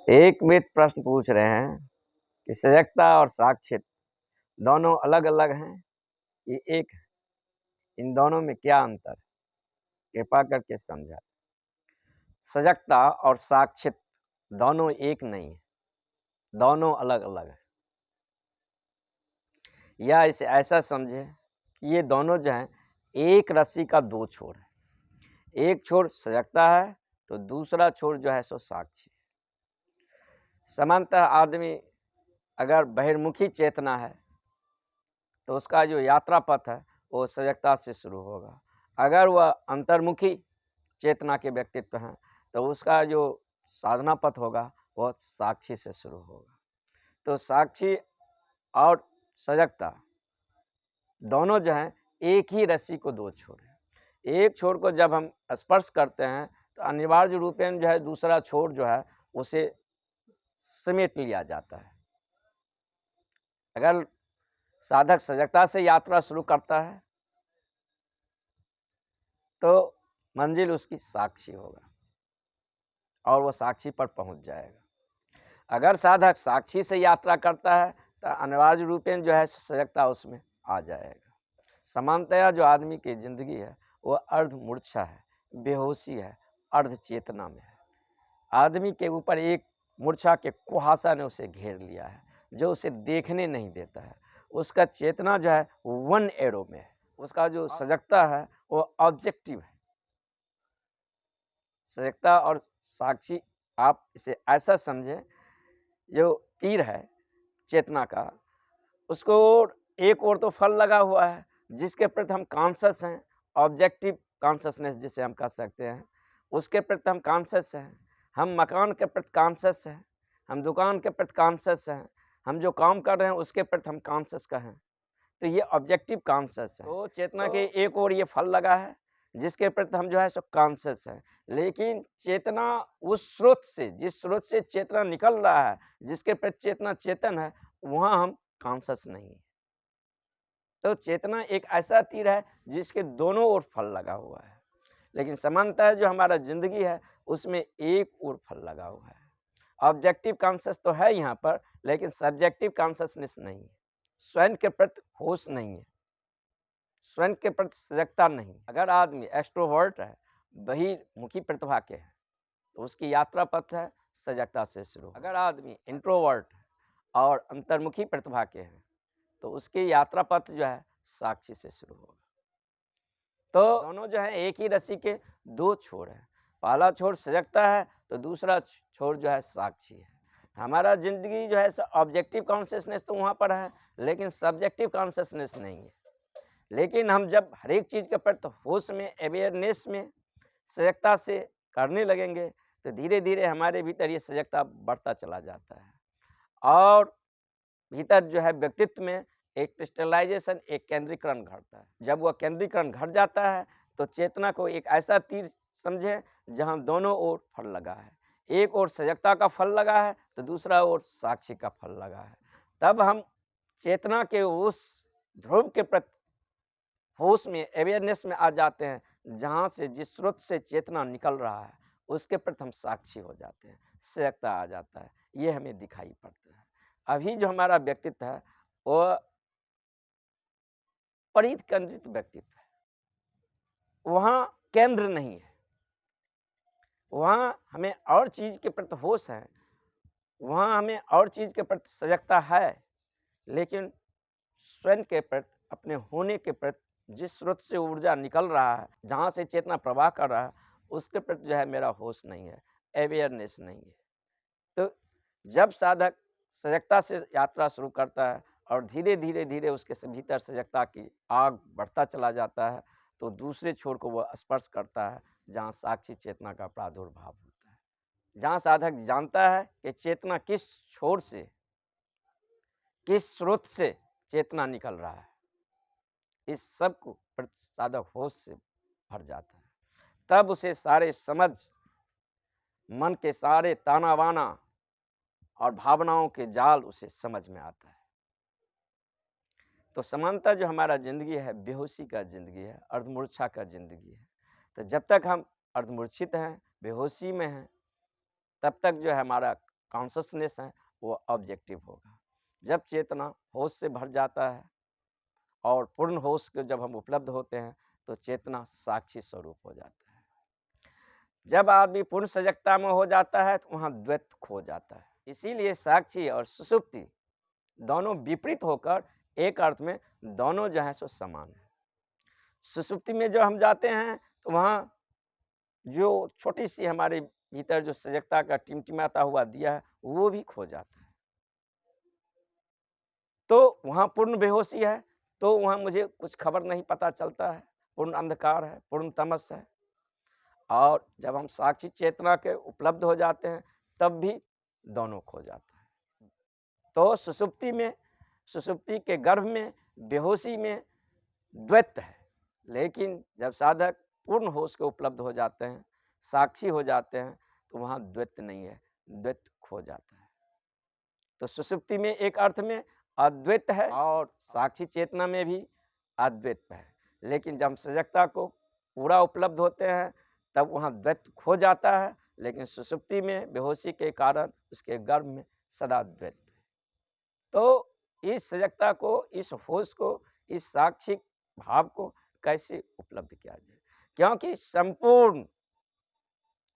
एक मित्र प्रश्न पूछ रहे हैं कि सजगता और साक्षित दोनों अलग अलग हैं, ये एक है। इन दोनों में क्या अंतर है, कृपा करके समझा। सजगता और साक्षित दोनों एक नहीं है, दोनों अलग अलग है। या इसे ऐसा समझे कि ये दोनों जो हैं एक रस्सी का दो छोर है। एक छोर सजगता है तो दूसरा छोर जो है सो साक्षी है। सामान्यतः आदमी अगर बहिर्मुखी चेतना है तो उसका जो यात्रा पथ है वो सजगता से शुरू होगा। अगर वह अंतर्मुखी चेतना के व्यक्तित्व हैं तो उसका जो साधना पथ होगा वह साक्षी से शुरू होगा। तो साक्षी और सजगता दोनों जो हैं एक ही रस्सी को दो छोर हैं। एक छोर को जब हम स्पर्श करते हैं तो अनिवार्य रूपेण जो है दूसरा छोर जो है उसे समेट लिया जाता है। अगर साधक सजगता से यात्रा शुरू करता है तो मंजिल उसकी साक्षी होगा और वो साक्षी पर पहुंच जाएगा। अगर साधक साक्षी से यात्रा करता है तो अनिवार्य रूपेण जो है सजगता उसमें आ जाएगा। सामान्यतया जो आदमी की जिंदगी है वो अर्ध मूर्छा है, बेहोशी है, अर्ध चेतना में है। आदमी के ऊपर एक मूर्छा के कुहासा ने उसे घेर लिया है जो उसे देखने नहीं देता है। उसका चेतना जो है वन एरो में है। उसका जो सजगता है वो ऑब्जेक्टिव है। सजगता और साक्षी आप इसे ऐसा समझें, जो तीर है चेतना का, उसको एक ओर तो फल लगा हुआ है जिसके प्रति हम कॉन्शस हैं, ऑब्जेक्टिव कॉन्शसनेस जिसे हम कह सकते हैं, उसके प्रति हम कॉन्शस हैं। हम मकान के प्रति कॉन्शस हैं, हम दुकान के प्रति कॉन्शस हैं, हम जो काम कर रहे हैं उसके प्रति हम कॉन्शस का हैं। तो ये ऑब्जेक्टिव कॉन्शस है। तो चेतना के एक ओर ये फल लगा है जिसके प्रति हम जो है सो कॉन्शस है, लेकिन चेतना उस स्रोत से, जिस स्रोत से चेतना निकल रहा है, जिसके प्रति चेतना चेतन है, वहाँ हम कॉन्शस नहीं है। तो चेतना एक ऐसा तीर है जिसके दोनों ओर फल लगा हुआ है, लेकिन सामान्यतः जो हमारा जिंदगी है उसमें एक ओर फल लगा हुआ है। ऑब्जेक्टिव कॉन्शस तो है यहाँ पर, लेकिन सब्जेक्टिव कॉन्शसनेस नहीं है। स्वयं के प्रति होश नहीं है, स्वयं के प्रति सजगता नहीं। अगर आदमी एक्सट्रोवर्ट है, बहिर्मुखी प्रतिभा के है, तो उसकी यात्रा पथ है सजगता से शुरू। अगर आदमी इंट्रोवर्ट है और अंतर्मुखी प्रतिभा के हैं तो उसकी यात्रा पथ जो है साक्षी से शुरू होगा। तो दोनों जो है एक ही रस्सी के दो छोर हैं। पहला छोर सजगता है तो दूसरा छोर जो है साक्षी है। हमारा जिंदगी जो है ऑब्जेक्टिव कॉन्शियसनेस तो वहाँ पर है, लेकिन सब्जेक्टिव कॉन्शियसनेस नहीं है। लेकिन हम जब हर एक चीज़ के प्रति होश में, अवेयरनेस में, सजगता से करने लगेंगे तो धीरे धीरे हमारे भीतर ये सजगता बढ़ता चला जाता है और भीतर जो है व्यक्तित्व में एक क्रिस्टलाइजेशन, एक केंद्रीकरण घटता है। जब वह केंद्रीकरण घट जाता है तो चेतना को एक ऐसा तीर समझे जहां दोनों ओर फल लगा है। एक ओर सजगता का फल लगा है तो दूसरा ओर साक्षी का फल लगा है। तब हम चेतना के उस ध्रुव के प्रति होश में, अवेयरनेस में आ जाते हैं, जहाँ से, जिस स्रोत से चेतना निकल रहा है उसके प्रति हम साक्षी हो जाते हैं, सजगता आ जाता है। ये हमें दिखाई पड़ता है। अभी जो हमारा व्यक्तित्व है वो परिध केंद्रित व्यक्तित्व है, वहाँ केंद्र नहीं है। वहाँ हमें और चीज के प्रति होश है, वहाँ हमें और चीज के प्रति सजगता है, लेकिन स्वयं के प्रति, अपने होने के प्रति, जिस स्रोत से ऊर्जा निकल रहा है, जहाँ से चेतना प्रवाह कर रहा है, उसके प्रति जो है मेरा होश नहीं है, अवेयरनेस नहीं है। तो जब साधक सजगता से यात्रा शुरू करता है और धीरे धीरे धीरे उसके भीतर सजगता की आग बढ़ता चला जाता है तो दूसरे छोर को वह स्पर्श करता है जहाँ साक्षी चेतना का प्रादुर्भाव होता है, जहाँ साधक जानता है कि चेतना किस छोर से, किस स्रोत से चेतना निकल रहा है। इस सब को साधक होश से भर जाता है। तब उसे सारे समझ, मन के सारे ताना बाना और भावनाओं के जाल उसे समझ में आता है। तो समानता जो हमारा ज़िंदगी है बेहोशी का ज़िंदगी है, अर्धमूर्छा का ज़िंदगी है। तो जब तक हम अर्धमूर्छित हैं, बेहोशी में हैं, तब तक जो है हमारा कॉन्शसनेस है वो ऑब्जेक्टिव होगा। जब चेतना होश से भर जाता है और पूर्ण होश के जब हम उपलब्ध होते हैं तो चेतना साक्षी स्वरूप हो जाता है। जब आदमी पूर्ण सजगता में हो जाता है तो वहाँ द्वैत खो जाता है। इसीलिए साक्षी और सुषुप्ति दोनों विपरीत होकर एक अर्थ में दोनों जो है सो समान है। सुषुप्ति में जब हम जाते हैं तो वहाँ जो छोटी सी हमारे भीतर जो सजगता का टिमटिमाता हुआ दिया है वो भी खो जाता है। तो वहाँ पूर्ण बेहोशी है, तो वहाँ मुझे कुछ खबर नहीं पता चलता है, पूर्ण अंधकार है, पूर्ण तमस है। और जब हम साक्षी चेतना के उपलब्ध हो जाते हैं तब भी दोनों खो जाता है। तो सुषुप्ति के गर्भ में, बेहोशी में द्वैत है, लेकिन जब साधक पूर्ण होश के उपलब्ध हो जाते हैं, साक्षी हो जाते हैं, तो वहाँ द्वैत नहीं है, द्वैत खो जाता है। तो सुषुप्ति में एक अर्थ में अद्वैत है और साक्षी चेतना में भी अद्वैत है, लेकिन जब हम सजगता को पूरा उपलब्ध होते हैं तब वहाँ द्वैत खो जाता है, लेकिन सुषुप्ति में बेहोशी के कारण उसके गर्भ में सदा द्वैत है। तो इस सजगता को, इस होश को, इस साक्षी भाव को कैसे उपलब्ध किया जाए? क्योंकि संपूर्ण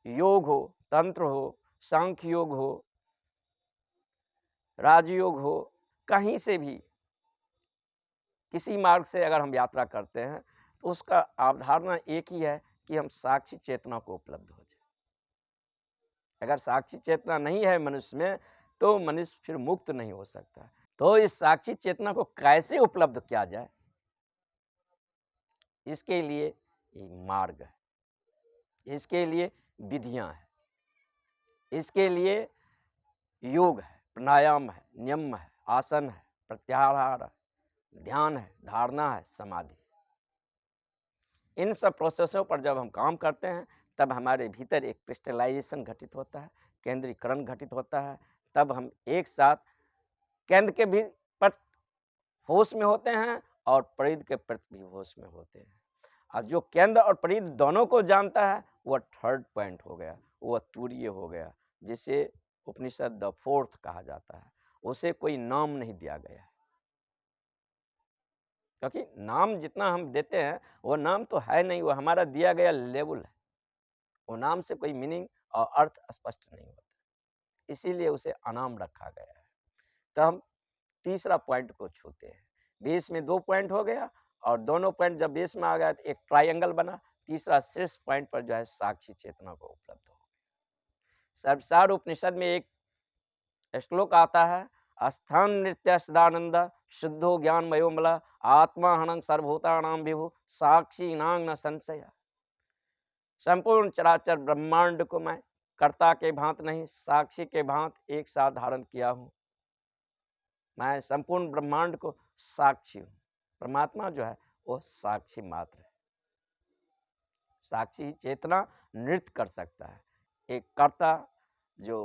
योग हो, तंत्र हो, सांख्य योग हो, राजयोग हो, कहीं से भी किसी मार्ग से अगर हम यात्रा करते हैं तो उसका अवधारणा एक ही है कि हम साक्षी चेतना को उपलब्ध हो जाए। अगर साक्षी चेतना नहीं है मनुष्य में तो मनुष्य फिर मुक्त नहीं हो सकता। तो इस साक्षी चेतना को कैसे उपलब्ध किया जाए, इसके लिए ये मार्ग है, इसके लिए विधियां हैं, इसके लिए योग है, प्राणायाम है, नियम है, आसन है, प्रत्याहार है, ध्यान है, धारणा है, समाधि। इन सब प्रोसेसों पर जब हम काम करते हैं तब हमारे भीतर एक क्रिस्टलाइजेशन घटित होता है, केंद्रीकरण घटित होता है। तब हम एक साथ केंद्र के भी प्रति होश में होते हैं और परिध के प्रति भी होश में होते हैं। और जो केंद्र और परिध दोनों को जानता है वह थर्ड पॉइंट हो गया, वह तुरीय हो गया, जिसे उपनिषद द फोर्थ कहा जाता है। उसे कोई नाम नहीं दिया गया है, क्योंकि नाम जितना हम देते हैं वो नाम तो है नहीं, वो हमारा दिया गया लेवल है। वो नाम से कोई मीनिंग और अर्थ स्पष्ट नहीं होता, इसीलिए उसे अनाम रखा गया है। तो हम तीसरा पॉइंट को छूते हैं। बेस में 2 पॉइंट हो गया और दोनों पॉइंट जब बेस में आ गया तो एक ट्रायंगल बना। तीसरा शीर्ष पॉइंट पर जो है साक्षी चेतना को उपलब्ध हो गया। सर्वसार उपनिषद में एक श्लोक आता है, स्थान नृत्य सदानंद शुद्धो ज्ञानमयो मला आत्मा हनं सर्वभूतानां विभु साक्षी नांग न संशय। संपूर्ण चराचर ब्रह्मांड को मैं कर्ता के भांत नहीं साक्षी के भांत एक साथ धारण किया हूँ। मैं संपूर्ण ब्रह्मांड को साक्षी हूँ। परमात्मा जो है वो साक्षी मात्र है। साक्षी चेतना नृत्य कर सकता है। एक कर्ता जो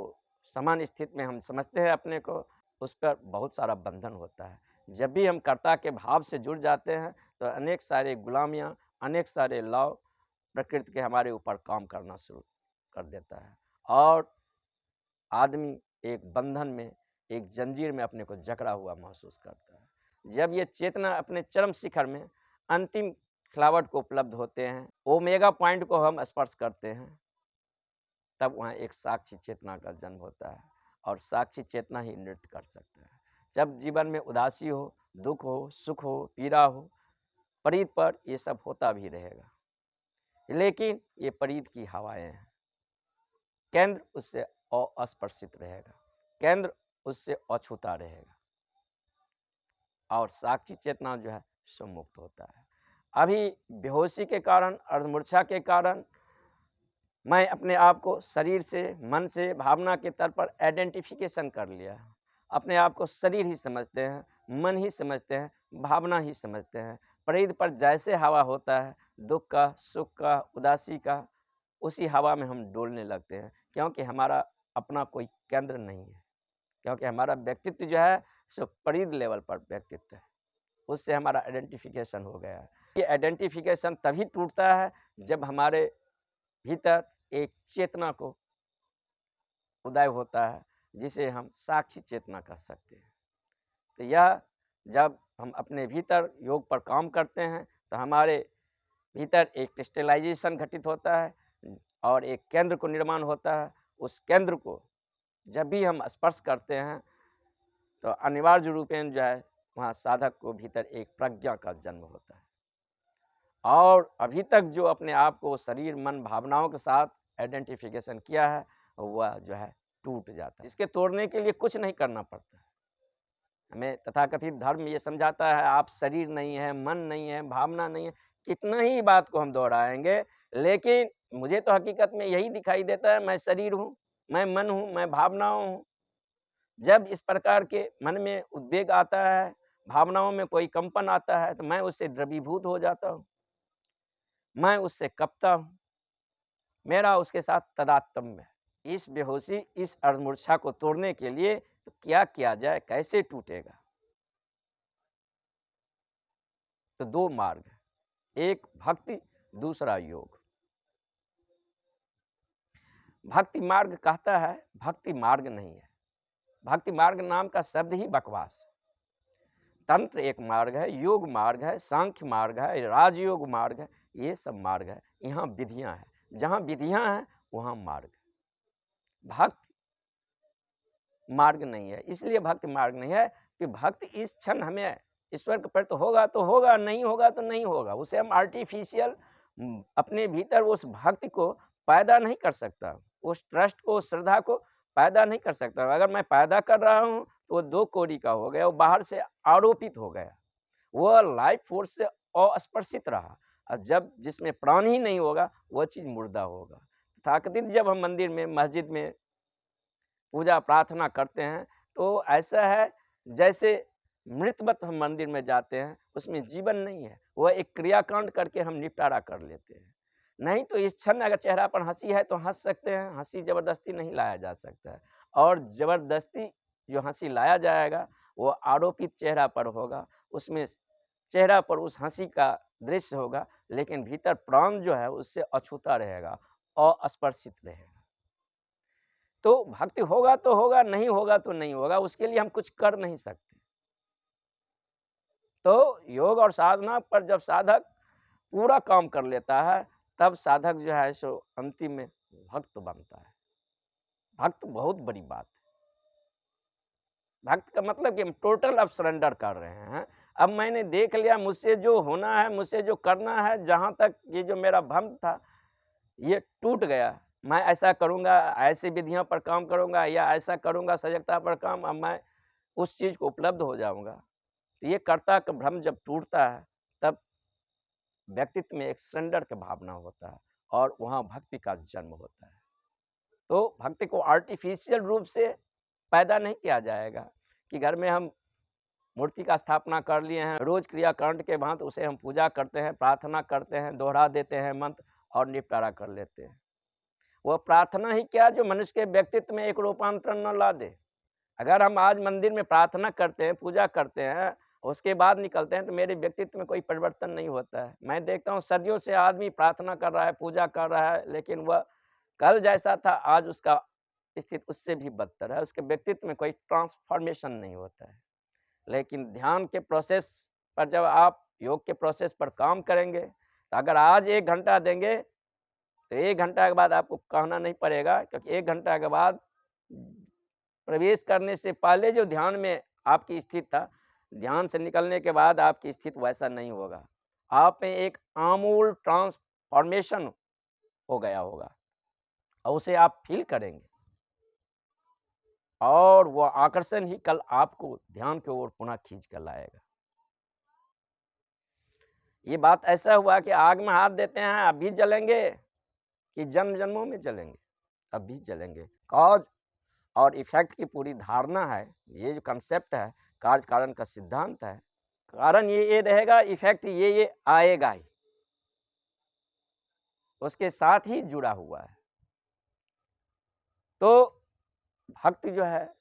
समान स्थिति में हम समझते हैं अपने को, उस पर बहुत सारा बंधन होता है। जब भी हम कर्ता के भाव से जुड़ जाते हैं तो अनेक सारे गुलामियाँ, अनेक सारे लॉ प्रकृति के हमारे ऊपर काम करना शुरू कर देता है और आदमी एक बंधन में, एक जंजीर में अपने को जकड़ा हुआ महसूस करता है। जब ये चेतना अपने चरम शिखर में अंतिम खिलावट को उपलब्ध होते हैं, ओमेगा पॉइंट को हम स्पर्श करते हैं, तब वहाँ एक साक्षी चेतना का जन्म होता है और साक्षी चेतना ही नृत्य कर सकता है। जब जीवन में उदासी हो, दुख हो, सुख हो, पीड़ा हो, परिध पर ये सब होता भी रहेगा, लेकिन ये परिध की हवाएं हैं। केंद्र उससे अस्पर्शित रहेगा, केंद्र उससे अछूता रहेगा और साक्षी चेतना जो है सो मुक्त होता है। अभी बेहोशी के कारण, अर्धमूर्छा के कारण मैं अपने आप को शरीर से, मन से, भावना के तल पर आइडेंटिफिकेशन कर लिया। अपने आप को शरीर ही समझते हैं, मन ही समझते हैं, भावना ही समझते हैं। परिध पर जैसे हवा होता है, दुख का, सुख का, उदासी का, उसी हवा में हम डोलने लगते हैं, क्योंकि हमारा अपना कोई केंद्र नहीं है, क्योंकि हमारा व्यक्तित्व जो है सो परिध लेवल पर व्यक्तित्व है, उससे हमारा आइडेंटिफिकेशन हो गया है। ये आइडेंटिफिकेशन तभी टूटता है जब हमारे भीतर एक चेतना को उदय होता है, जिसे हम साक्षी चेतना कह सकते हैं। तो यह जब हम अपने भीतर योग पर काम करते हैं तो हमारे भीतर एक क्रिस्टलाइजेशन घटित होता है और एक केंद्र को निर्माण होता है। उस केंद्र को जब भी हम स्पर्श करते हैं तो अनिवार्य रूपेण जो है वहाँ साधक को भीतर एक प्रज्ञा का जन्म होता है और अभी तक जो अपने आप को शरीर मन भावनाओं के साथ आइडेंटिफिकेशन किया है वह जो है टूट जाता है। इसके तोड़ने के लिए कुछ नहीं करना पड़ता है। हमें तथाकथित धर्म ये समझाता है आप शरीर नहीं है, मन नहीं है, भावना नहीं है, कितना ही बात को हम दोहराएंगे, लेकिन मुझे तो हकीकत में यही दिखाई देता है मैं शरीर हूँ, मैं मन हूँ, मैं भावनाओं हूँ। जब इस प्रकार के मन में उद्वेग आता है, भावनाओं में कोई कंपन आता है तो मैं उससे द्रवीभूत हो जाता हूँ, मैं उससे कँपता हूँ, मेरा उसके साथ तादात्म्य है। इस बेहोशी, इस अर्धमूर्छा को तोड़ने के लिए तो क्या किया जाए, कैसे टूटेगा? तो दो मार्ग है, एक भक्ति, दूसरा योग। भक्ति मार्ग कहता है, भक्ति मार्ग नहीं है। भक्ति मार्ग नाम का शब्द ही बकवास है। तंत्र एक मार्ग है, योग मार्ग है, सांख्य मार्ग है, राजयोग मार्ग है, ये सब मार्ग है। यहाँ विधियां हैं, जहाँ विधियां हैं वहाँ मार्ग है। भक्ति मार्ग नहीं है, इसलिए भक्ति मार्ग नहीं है कि भक्ति इस क्षण हमें ईश्वर के प्रति होगा तो होगा, नहीं होगा तो नहीं होगा। उसे हम आर्टिफिशियल अपने भीतर उस भक्ति को पैदा नहीं कर सकता, उस ट्रस्ट को, उस श्रद्धा को पैदा नहीं कर सकता। अगर मैं पैदा कर रहा हूँ तो वो दो कोड़ी का हो गया, वो बाहर से आरोपित हो गया, वह लाइफ फोर्स से अस्पर्शित रहा। और जब जिसमें प्राण ही नहीं होगा वह चीज मुर्दा होगा। तथाकथित जब हम मंदिर में, मस्जिद में पूजा प्रार्थना करते हैं तो ऐसा है जैसे मृतवत हम मंदिर में जाते हैं, उसमें जीवन नहीं है, वह एक क्रियाकांड करके हम निपटारा कर लेते हैं। नहीं तो इस क्षण अगर चेहरा पर हंसी है तो हंस सकते हैं, हंसी जबरदस्ती नहीं लाया जा सकता है। और जबरदस्ती जो हंसी लाया जाएगा वो आरोपित चेहरा पर होगा, उसमें चेहरा पर उस हंसी का दृश्य होगा, लेकिन भीतर प्राण जो है उससे अछूता रहेगा, अस्पर्शित रहेगा। तो भक्ति होगा तो होगा, नहीं होगा तो नहीं होगा, उसके लिए हम कुछ कर नहीं सकते। तो योग और साधना पर जब साधक पूरा काम कर लेता है तब साधक जो है सो अंतिम में भक्त बनता है। भक्त बहुत बड़ी बात है। भक्त का मतलब कि हम टोटल अब सरेंडर कर रहे हैं। अब मैंने देख लिया मुझसे जो होना है, मुझसे जो करना है, जहाँ तक ये जो मेरा भ्रम था ये टूट गया। मैं ऐसा करूँगा, ऐसी विधियों पर काम करूँगा या ऐसा करूँगा सजगता पर काम, अब मैं उस चीज़ को उपलब्ध हो जाऊँगा। तो ये कर्ता का भ्रम जब टूटता है तब व्यक्तित्व में एक सरेंडर की भावना होता है और वहाँ भक्ति का जन्म होता है। तो भक्ति को आर्टिफिशियल रूप से पैदा नहीं किया जाएगा कि घर में हम मूर्ति का स्थापना कर लिए हैं, रोज क्रियाकांड के भांति उसे हम पूजा करते हैं, प्रार्थना करते हैं, दोहरा देते हैं मंत्र और निपटारा कर लेते हैं। वह प्रार्थना ही क्या जो मनुष्य के व्यक्तित्व में एक रूपांतरण न ला दे। अगर हम आज मंदिर में प्रार्थना करते हैं, पूजा करते हैं, उसके बाद निकलते हैं तो मेरे व्यक्तित्व में कोई परिवर्तन नहीं होता है। मैं देखता हूँ सदियों से आदमी प्रार्थना कर रहा है, पूजा कर रहा है, लेकिन वह कल जैसा था आज उसका स्थिति उससे भी बदतर है। उसके व्यक्तित्व में कोई ट्रांसफॉर्मेशन नहीं होता है। लेकिन ध्यान के प्रोसेस पर जब आप योग के प्रोसेस पर काम करेंगे तो अगर आज 1 घंटा देंगे तो 1 घंटा के बाद आपको कहना नहीं पड़ेगा, क्योंकि 1 घंटा के बाद प्रवेश करने से पहले जो ध्यान में आपकी स्थिति था, ध्यान से निकलने के बाद आपकी स्थिति वैसा नहीं होगा। आप में एक आमूल ट्रांसफॉर्मेशन हो गया होगा और उसे आप फील करेंगे और वह आकर्षण ही कल आपको ध्यान की ओर पुनः खींच कर लाएगा। ये बात ऐसा हुआ कि आग में हाथ देते हैं अभी जलेंगे कि जन्म जन्मों में जलेंगे, अभी जलेंगे। कॉज और इफेक्ट की पूरी धारणा है, ये जो कंसेप्ट है, कार्य कारण का सिद्धांत है। कारण ये रहेगा, इफेक्ट ये आएगा ही, उसके साथ ही जुड़ा हुआ है। तो भक्ति जो है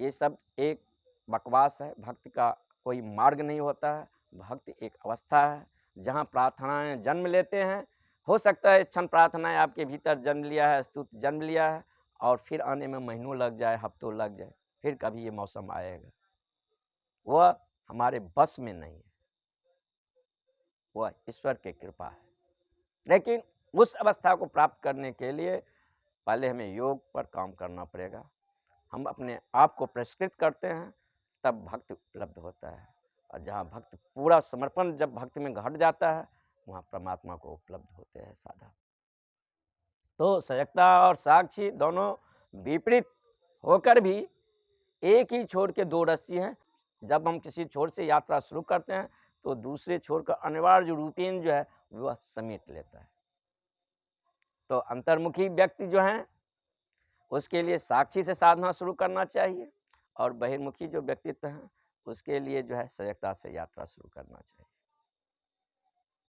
ये सब एक बकवास है। भक्ति का कोई मार्ग नहीं होता है। भक्ति एक अवस्था है जहाँ प्रार्थनाएं जन्म लेते हैं। हो सकता है इस क्षण प्रार्थनाएं आपके भीतर जन्म लिया है, स्तुति जन्म लिया है और फिर आने में महीनों लग जाए, हफ्तों लग जाए, फिर कभी ये मौसम आएगा, वह हमारे बस में नहीं है, वह ईश्वर की कृपा है। लेकिन उस अवस्था को प्राप्त करने के लिए पहले हमें योग पर काम करना पड़ेगा। हम अपने आप को परिष्कृत करते हैं, तब भक्ति उपलब्ध होता है, और जहाँ भक्त पूरा समर्पण जब भक्ति में घट जाता है, वहाँ परमात्मा को उपलब्ध होते हैं साधक। तो सजगता और साक्षी दोनों विपरीत होकर भी एक ही छोर के दो रस्सी हैं। जब हम किसी छोर से यात्रा शुरू करते हैं, तो दूसरे छोर का अनिवार्य रूटीन जो है वह समेट लेता है। तो अंतर्मुखी व्यक्ति जो हैं, उसके लिए साक्षी से साधना शुरू करना चाहिए, और बहिर्मुखी जो व्यक्तित्व हैं, उसके लिए जो है सजगता से यात्रा शुरू करना चाहिए।